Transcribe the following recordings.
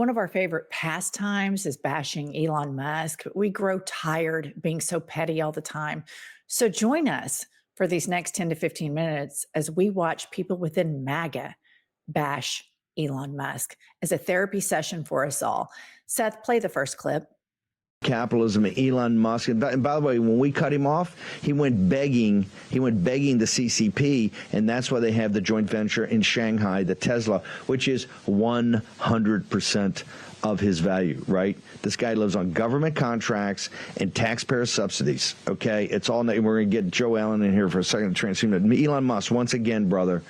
One of our favorite pastimes is bashing Elon Musk. We grow tired being so petty all the time. So join us for these next 10 to 15 minutes as we watch people within Maga bash Elon Musk as a therapy session for us all. Seth, play the first clip. Capitalism and Elon Musk. And by the way, when we cut him off, he went begging the CCP, and that's why they have the joint venture in Shanghai, the Tesla, which is 100% of his value, right? This guy lives on government contracts and taxpayer subsidies, okay? It's all, we're going to get Joe Allen in here for a second to transform it. Elon Musk, once again, brother,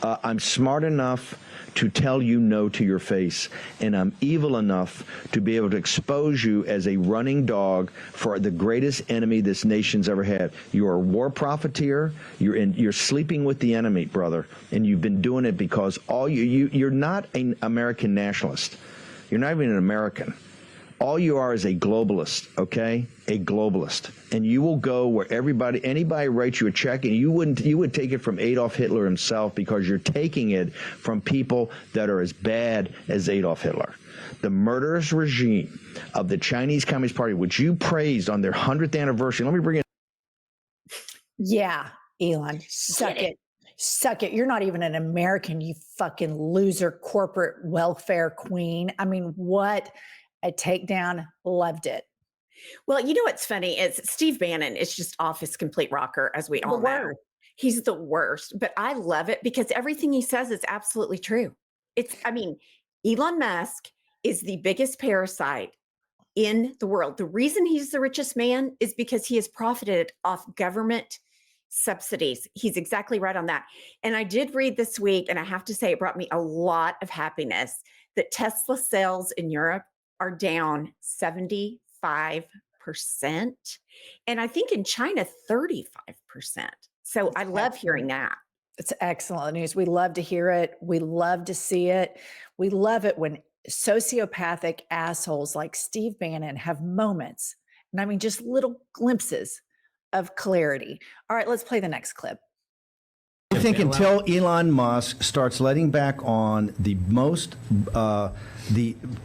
I'm smart enough to tell you no to your face, and I'm evil enough to be able to expose you as a running dog for the greatest enemy this nation's ever had. You're a war profiteer. You're sleeping with the enemy, brother, and you've been doing it because you're not an American nationalist. You're not even an American. All you are is a globalist, okay? A globalist. And you will go where anybody writes you a check, and you would take it from Adolf Hitler himself, because you're taking it from people that are as bad as Adolf Hitler. The murderous regime of the Chinese Communist Party, which you praised on their 100th anniversary. Let me bring it. Yeah, Elon, suck it. Suck it. You're not even an American, you fucking loser corporate welfare queen. I mean, what a takedown. Loved it. Well, you know what's funny is Steve Bannon is just off his complete rocker, as we all know. He's the worst, but I love it because everything he says is absolutely true. Elon Musk is the biggest parasite in the world. The reason he's the richest man is because he has profited off government subsidies. He's exactly right on that. And I did read this week, and I have to say it brought me a lot of happiness, that Tesla sales in Europe are down 75%. And I think in China, 35%. So I love hearing that. It's excellent news. We love to hear it. We love to see it. We love it when sociopathic assholes like Steve Bannon have moments, and I mean just little glimpses of clarity. All right, let's play the next clip. I think until Elon Musk starts letting back on the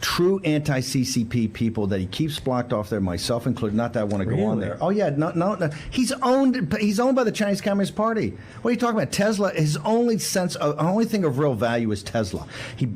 true anti-CCP people that he keeps blocked off there, myself included. Not that I want to go on there. Oh yeah, no. He's owned by the Chinese Communist Party. What are you talking about? Tesla. His only thing of real value is Tesla. He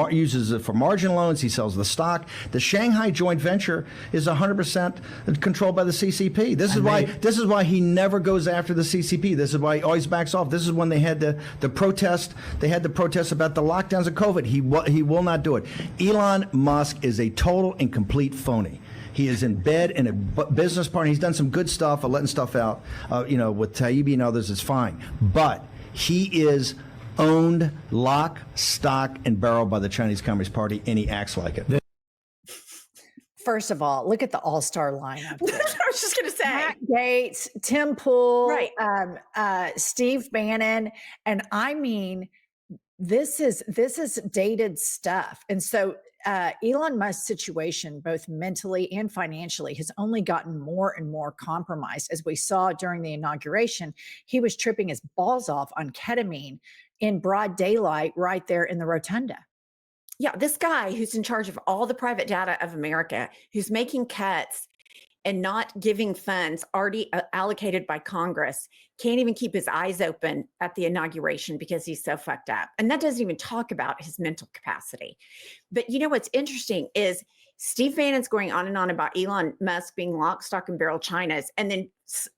uses it for margin loans. He sells the stock. The Shanghai joint venture is 100% controlled by the CCP. This is why he never goes after the CCP. This is why he always backs off. This is when they had the protest. They had the protest about the lockdowns of COVID. He will not do it. Elon Musk is a total and complete phony. He is in bed in a business partner. He's done some good stuff, letting stuff out, with Taibbi and others. It's fine, but he is owned lock, stock, and barrel by the Chinese Communist Party, and he acts like it. First of all, look at the all-star lineup. I was just going to say. Matt Gaetz, Tim Pool, right. Steve Bannon. And I mean, this is dated stuff. And so Elon Musk's situation, both mentally and financially, has only gotten more and more compromised. As we saw during the inauguration, he was tripping his balls off on ketamine in broad daylight right there in the rotunda. Yeah, this guy who's in charge of all the private data of America, who's making cuts and not giving funds already allocated by Congress, can't even keep his eyes open at the inauguration because he's so fucked up. And that doesn't even talk about his mental capacity. But you know what's interesting is Steve Bannon's going on and on about Elon Musk being lock, stock, and barrel China's, and then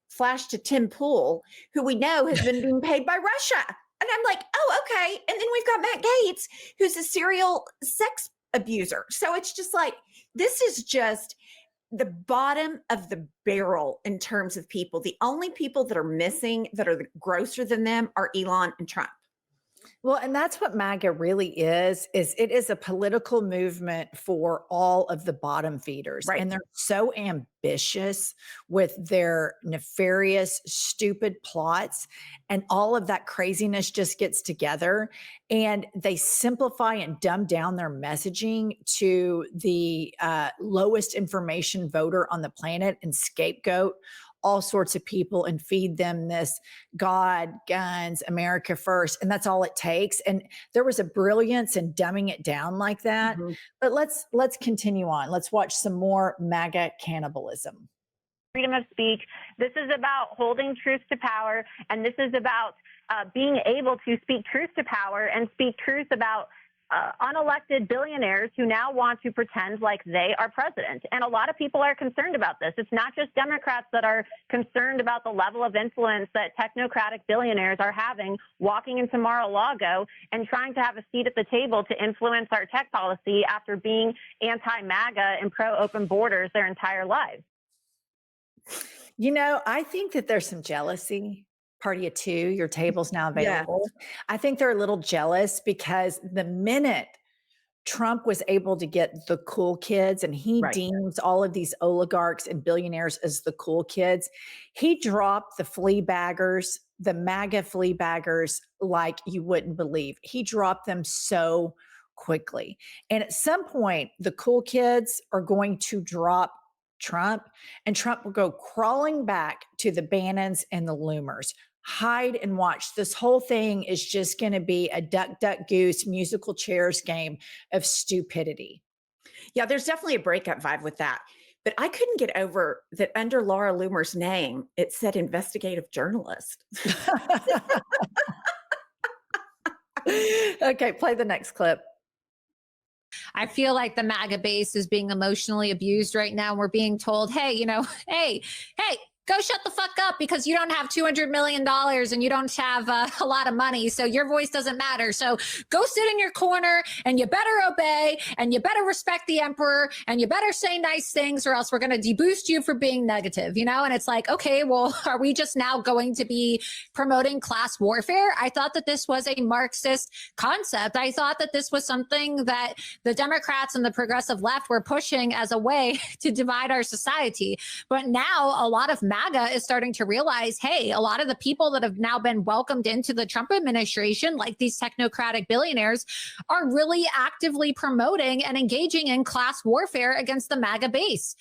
flash to Tim Pool, who we know has been being paid by Russia. And I'm like, oh, okay. And then we've got Matt Gaetz, who's a serial sex abuser. So it's just like, this is just the bottom of the barrel in terms of people. The only people that are missing that are grosser than them are Elon and Trump. Well, and that's what MAGA really is it is a political movement for all of the bottom feeders. Right. And they're so ambitious with their nefarious, stupid plots. And all of that craziness just gets together and they simplify and dumb down their messaging to the lowest information voter on the planet and scapegoat all sorts of people and feed them this God, guns, America first, and that's all it takes. And there was a brilliance in dumbing it down like that. Mhm. But let's continue on. Let's watch some more MAGA cannibalism. Freedom of speech. This is about holding truth to power, and this is about being able to speak truth to power and speak truth about unelected billionaires who now want to pretend like they are president. And a lot of people are concerned about this. It's not just Democrats that are concerned about the level of influence that technocratic billionaires are having walking into Mar-a-Lago and trying to have a seat at the table to influence our tech policy after being anti-MAGA and pro-open borders their entire lives. You know, I think that there's some jealousy. Party of two, your table's now Yeah. available. I think they're a little jealous because the minute Trump was able to get the cool kids and he Right. deems all of these oligarchs and billionaires as the cool kids, he dropped the flea baggers, the MAGA flea baggers, like you wouldn't believe. He dropped them so quickly. And at some point, the cool kids are going to drop Trump, and Trump will go crawling back to the Bannons and the Loomers. Hide and watch. This whole thing is just going to be a duck, duck, goose musical chairs game of stupidity. Yeah, there's definitely a breakup vibe with that. But I couldn't get over that under Laura Loomer's name, it said investigative journalist. Okay, play the next clip. I feel like the MAGA base is being emotionally abused right now. We're being told, hey, hey, go shut the fuck up because you don't have $200 million and you don't have a lot of money. So your voice doesn't matter. So go sit in your corner and you better obey and you better respect the emperor and you better say nice things or else we're going to deboost you for being negative, And it's like, okay, well, are we just now going to be promoting class warfare? I thought that this was a Marxist concept. I thought that this was something that the Democrats and the progressive left were pushing as a way to divide our society. But now a lot of MAGA is starting to realize, hey, a lot of the people that have now been welcomed into the Trump administration, like these technocratic billionaires, are really actively promoting and engaging in class warfare against the MAGA base.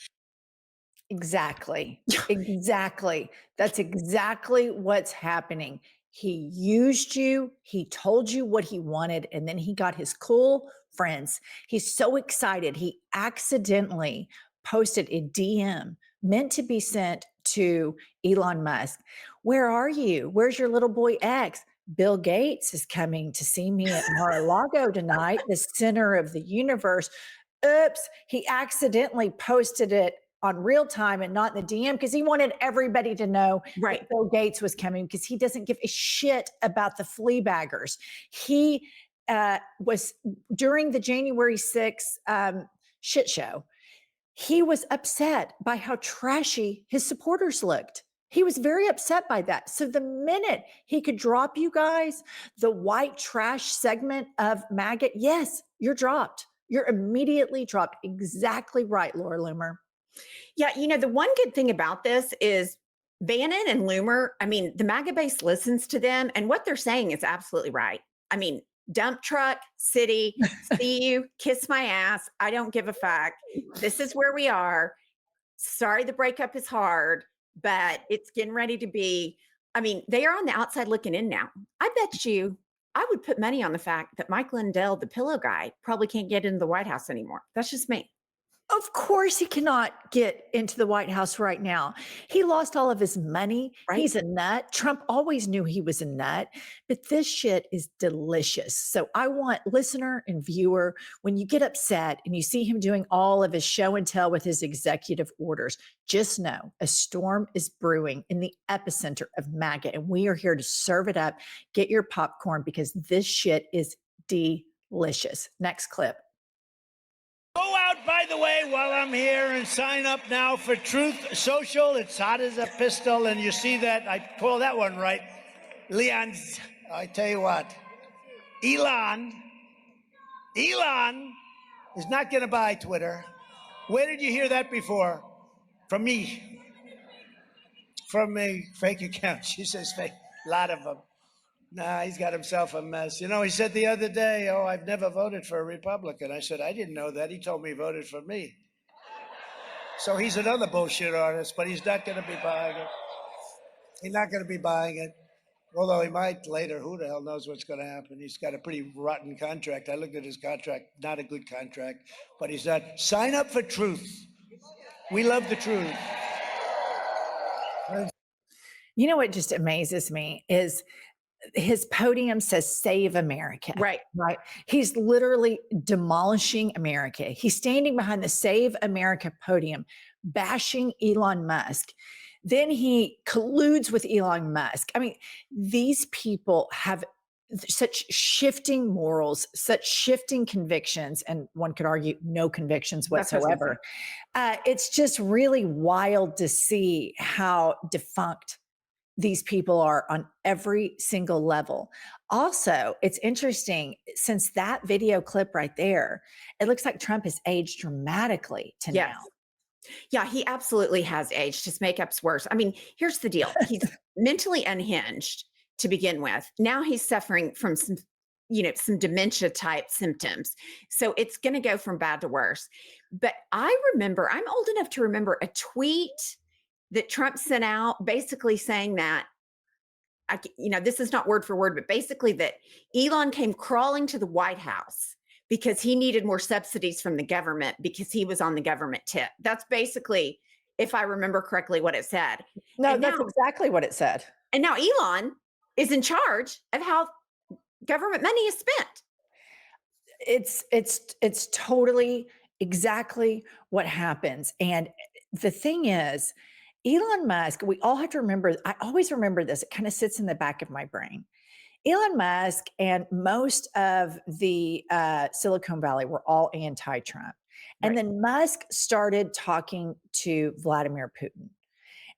Exactly. Exactly. That's exactly what's happening. He used you, he told you what he wanted, and then he got his cool friends. He's so excited. He accidentally posted a DM meant to be sent to Elon Musk. Where are you? Where's your little boy X? Bill Gates is coming to see me at Mar-a-Lago tonight, the center of the universe. Oops, he accidentally posted it on real time and not in the DM because he wanted everybody to know Right. that Bill Gates was coming because he doesn't give a shit about the flea baggers. He was during the January 6th shit show. He was upset by how trashy his supporters looked. He was very upset by that. So the minute he could drop you guys, the white trash segment of MAGA, yes, you're dropped. You're immediately dropped. Exactly right, Laura Loomer. Yeah, the one good thing about this is Bannon and Loomer, the MAGA base listens to them, and what they're saying is absolutely right. Dump truck, city, see you, kiss my ass. I don't give a fuck. This is where we are. Sorry, the breakup is hard, but it's getting ready to be. They are on the outside looking in now. I bet you, I would put money on the fact that Mike Lindell, the pillow guy, probably can't get into the White House anymore. That's just me. Of course, he cannot get into the White House right now. He lost all of his money. Right. He's a nut. Trump always knew he was a nut, but this shit is delicious. So I want listener and viewer, when you get upset and you see him doing all of his show and tell with his executive orders, just know a storm is brewing in the epicenter of MAGA, and we are here to serve it up. Get your popcorn because this shit is delicious. Next clip. Go out, by the way, while I'm here and sign up now for Truth Social. It's hot as a pistol, and you see that. I call that one right. Leon's, I tell you what, Elon is not going to buy Twitter. Where did you hear that before? From me. From a fake account. She says fake. A lot of them. Nah, he's got himself a mess. He said the other day, oh, I've never voted for a Republican. I said, I didn't know that. He told me he voted for me. So he's another bullshit artist, but he's not going to be buying it. He's not going to be buying it. Although he might later. Who the hell knows what's going to happen? He's got a pretty rotten contract. I looked at his contract, not a good contract, but he's not. Sign up for truth. We love the truth. You know what just amazes me is his podium says save America. Right. Right. He's literally demolishing America. He's standing behind the Save America podium, bashing Elon Musk. Then he colludes with Elon Musk. I mean, these people have such shifting morals, such shifting convictions, and one could argue no convictions That's what I was gonna whatsoever. It's just really wild to see how defunct these people are on every single level. Also, it's interesting since that video clip right there, it looks like Trump has aged dramatically to Yes. now. Yeah, he absolutely has aged. His makeup's worse. I mean, here's the deal. He's mentally unhinged to begin with. Now he's suffering from some dementia type symptoms. So it's going to go from bad to worse. But I remember, I'm old enough to remember a tweet that Trump sent out basically saying that, this is not word for word, but basically that Elon came crawling to the White House because he needed more subsidies from the government because he was on the government tip. That's basically, if I remember correctly, what it said. No, And that's now, exactly what it said. and now Elon is in charge of how government money is spent. It's totally exactly what happens. And the thing is, Elon Musk, we all have to remember, I always remember this, it kind of sits in the back of my brain. Elon Musk and most of the Silicon Valley were all anti-Trump. And Right. then Musk started talking to Vladimir Putin.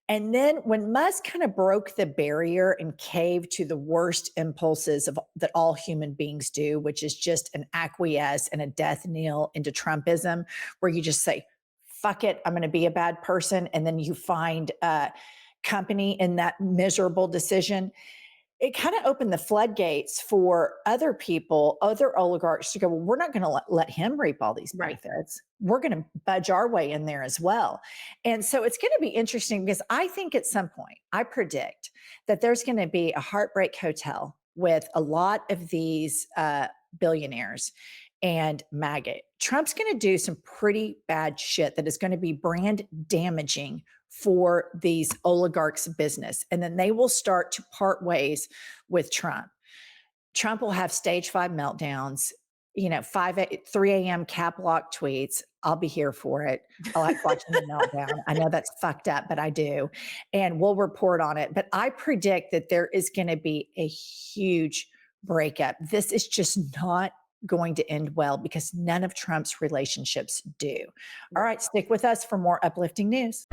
And then when Musk kind of broke the barrier and caved to the worst impulses that all human beings do, which is just an acquiesce and a death kneel into Trumpism, where you just say, fuck it, I'm going to be a bad person. And then you find company in that miserable decision. It kind of opened the floodgates for other people, other oligarchs to go, well, we're not going to let him reap all these Right. benefits. We're going to budge our way in there as well. And so it's going to be interesting because I think at some point, I predict that there's going to be a heartbreak hotel with a lot of these billionaires and Maga. Trump's going to do some pretty bad shit that is going to be brand damaging for these oligarchs' business. And then they will start to part ways with Trump. Trump will have stage 5 meltdowns, 3 a.m. cap lock tweets. I'll be here for it. I like watching the meltdown. I know that's fucked up, but I do. And we'll report on it. But I predict that there is going to be a huge breakup. This is just not going to end well because none of Trump's relationships do. All right, stick with us for more uplifting news.